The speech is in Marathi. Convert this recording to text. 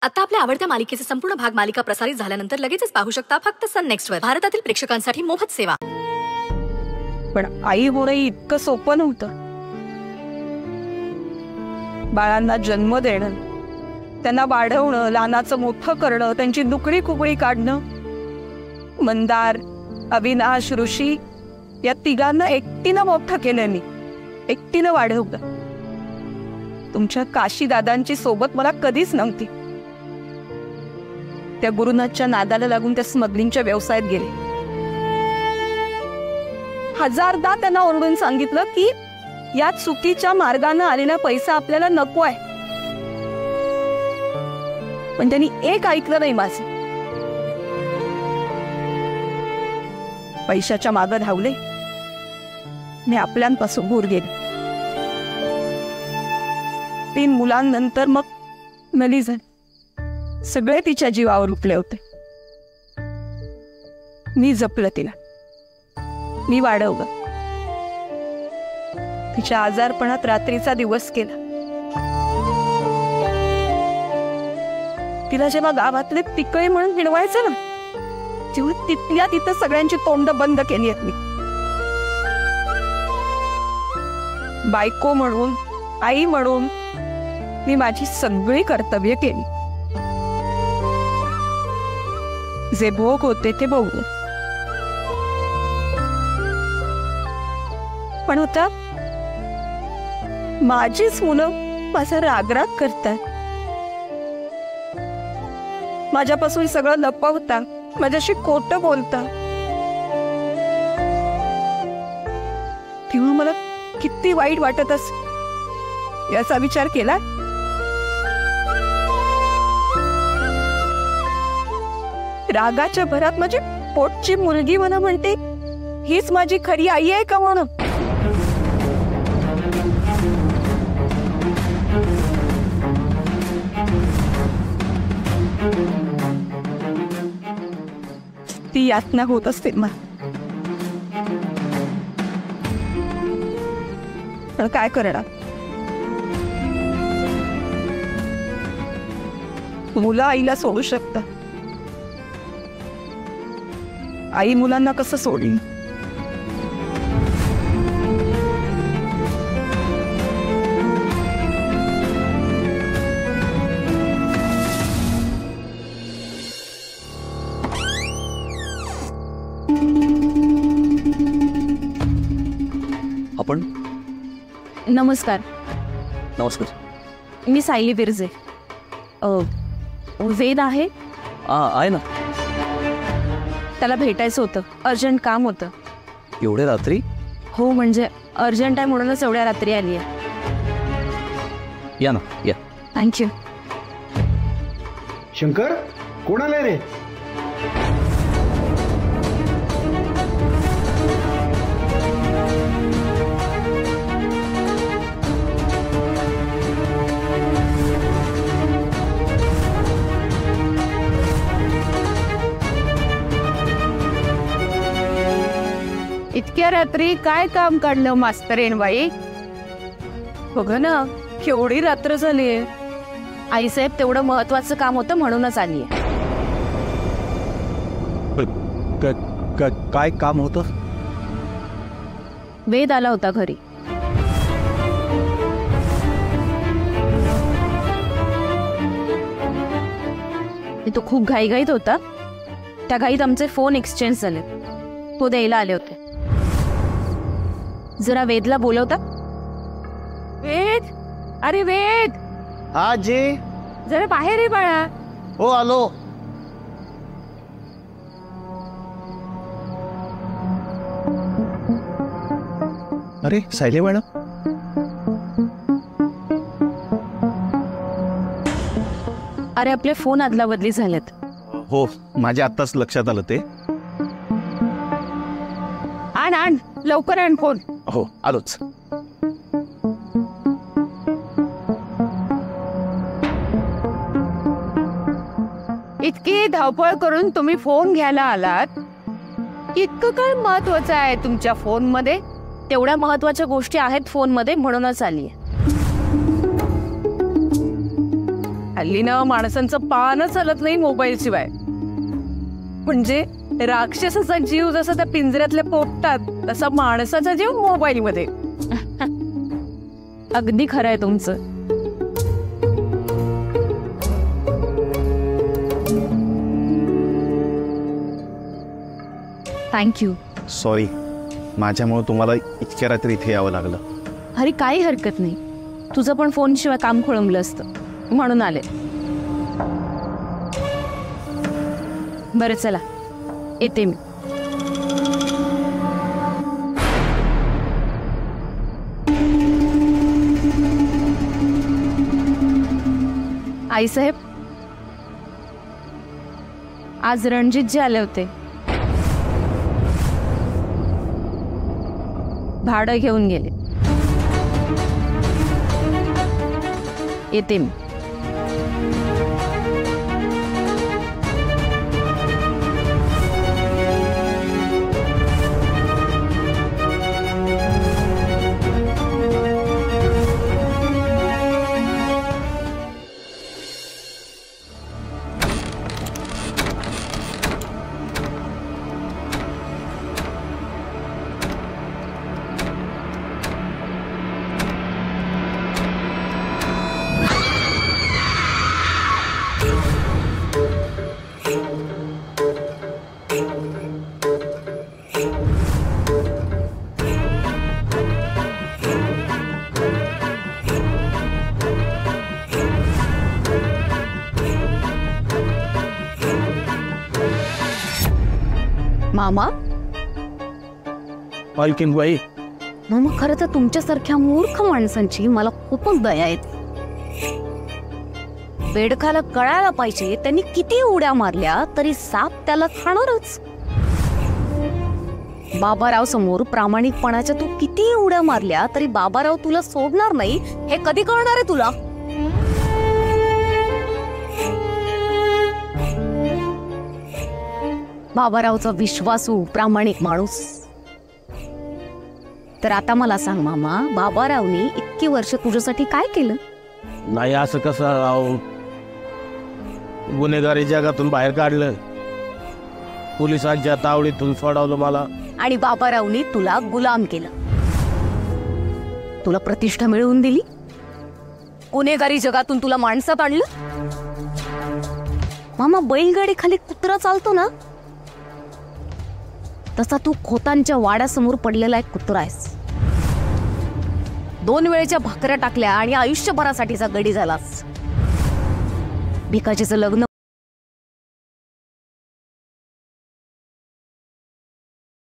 आता आपल्या आवडत्या मालिकेचे संपूर्ण भाग मालिका प्रसारित झाल्यानंतर लगेचच पाहू शकता फक्त सन नेक्स्ट वर. भारतातील प्रेक्षकांसाठी मोफत सेवा. पण आई होणं इतकं सोपं नव्हतं. बाळांना जन्म देणं, त्यांना वाढवणं, लहानाचं मोठं करणं, त्यांची दुकडी कुकडी काढणं. मंदार, अविनाश, ऋषी या तिघांना एकटीनं मोठं केलं मी, एकटीनं वाढवलं. तुमच्या काशी दादांची सोबत मला कधीच नव्हती. त्या गुरुनाथच्या नादाला लागून त्या स्मगलिंगच्या व्यवसायात गेले. हजारदा त्यांना ओरडून सांगितलं की या चुकीच्या मार्गाने आलेला पैसा आपल्याला नको आहे, पण त्यांनी एक ऐकलं नाही माझं. पैशाच्या मागे धावले, मी आपल्यांपासून दूर गेले. 3 मुलांनंतर मग नली झाली. सगळे तिच्या जीवावर उठले होते. मी जपलं तिला, मी वाढवलं. तिच्या आजारपणात रात्रीचा दिवस केला. तिला जेव्हा गावातले तिकळे म्हणून हिणवायचं ना, तेव्हा तिथल्या तिथं सगळ्यांची तोंड बंद केली आहेत मी. बायको म्हणून, आई म्हणून मी माझी सगळी कर्तव्य केली. जे भोग होते ते भोगले. पण होता माझीच मुलं माझा रागराग करतात, माझ्यापासून सगळं लपवता, माझ्याशी खोटं बोलता. तेव्हा मला किती वाईट वाटत असेल याचा विचार केला. रागाच्या भरात माझी पोटची मुलगी मला म्हणते हीच माझी खरी आई आहे का म्हणून. ती यातना होत असते मला. पण काय करणार, मुलं आईला सोडू शकतात, आई मुलांना कसं सोडली. आपण नमस्कार. नमस्कार. मी सायली बिरजे. वेद आहे? आहे ना. त्याला भेटायचं होतं, अर्जंट काम होतं. एवढ्या रात्री? हो, म्हणजे अर्जंट आहे म्हणूनच एवढ्या रात्री आली आहे. या ना, या. थँक्यू. शंकर, कोण आलंय रे? इतक्या रात्री काय काम काढलं मास्तरेन बाई? बघ ना, केवढी रात्र झालीये. आईसाहेब, तेवढं महत्वाचं काम होतं म्हणूनच आली आहे. काय काम होतं? वेद आला होता घरी. तो खूप घाईघाईत होता. त्या घाईत आमचे फोन एक्सचेंज झाले. तो द्यायला आले होते. जरा वेदला बोलवता? वेद, अरे वेद. हा जी. जरा बाहेर ये बाळा. हो, आलो. अरे सायली मॅडम. अरे आपले फोन अदला बदली झालेत. हो, माझ्या आत्ताच लक्षात आलं ते. आण आण, लवकर आण फोन. हो, आलोच. इतकी धावपळ करून तुम्ही फोन घ्यायला आलात. इतकं काय महत्वाचं आहे तुमच्या फोन मध्ये? तेवढ्या महत्वाच्या गोष्टी आहेत फोन मध्ये म्हणूनच आली आहे. हल्ली ना माणसांचं पानच हलत नाही मोबाईल शिवाय. म्हणजे राक्षसाचा जीव जसा त्या पिंजऱ्यातल्या पोपटात तसा माणसाचा जीव मोबाईल मध्ये. अगदी खरं आहे तुमचं. थँक्यू. सॉरी, माझ्यामुळे तुम्हाला इतक्या रात्री इथे यावं लागलं. अरे काही हरकत नाही, तुझं पण फोन शिवाय काम खोळंबलं असतं म्हणून आले. बरं चला, येते मी. आईसाहेब, आज रणजितजी आले होते. भाडं घेऊन गेले. येते मी. मामा, मालकीनबाई, मामा खरं तर तुमच्यासारख्या मूर्ख माणसांची मला खूपच दया येते. बेडकाला कळायला पाहिजे त्यांनी किती उड्या मारल्या तरी साप त्याला खाणारच. बाबाराव समोर प्रामाणिकपणाच्या तू किती उड्या मारल्या तरी बाबाराव तुला सोडणार नाही हे कधी कळणार आहे तुला? बाबारावचा विश्वासू प्रामाणिक माणूस. तर आता मला सांग मामा, बाबारावनी इतकी वर्ष तुझ्यासाठी काय केलं? नाही असं कसं राव, गुन्हेगारी जगातून बाहेर काढलं, पोलिसांच्या तावडीतून सोडवलं मला. आणि बाबारावनी तुला गुलाम केलं, तुला प्रतिष्ठा मिळवून दिली, गुन्हेगारी जगातून तुला माणसात आणलं. मामा, बैलगाडी खाली कुत्रा चालतो ना तसा तू खोतांच्या वाड्यासमोर पडलेला एक कुत्रा आहेस. 2 वेळेच्या भाकऱ्या टाकल्या आणि आयुष्यभरासाठीचा गडी झालास. भिकाजीचं लग्न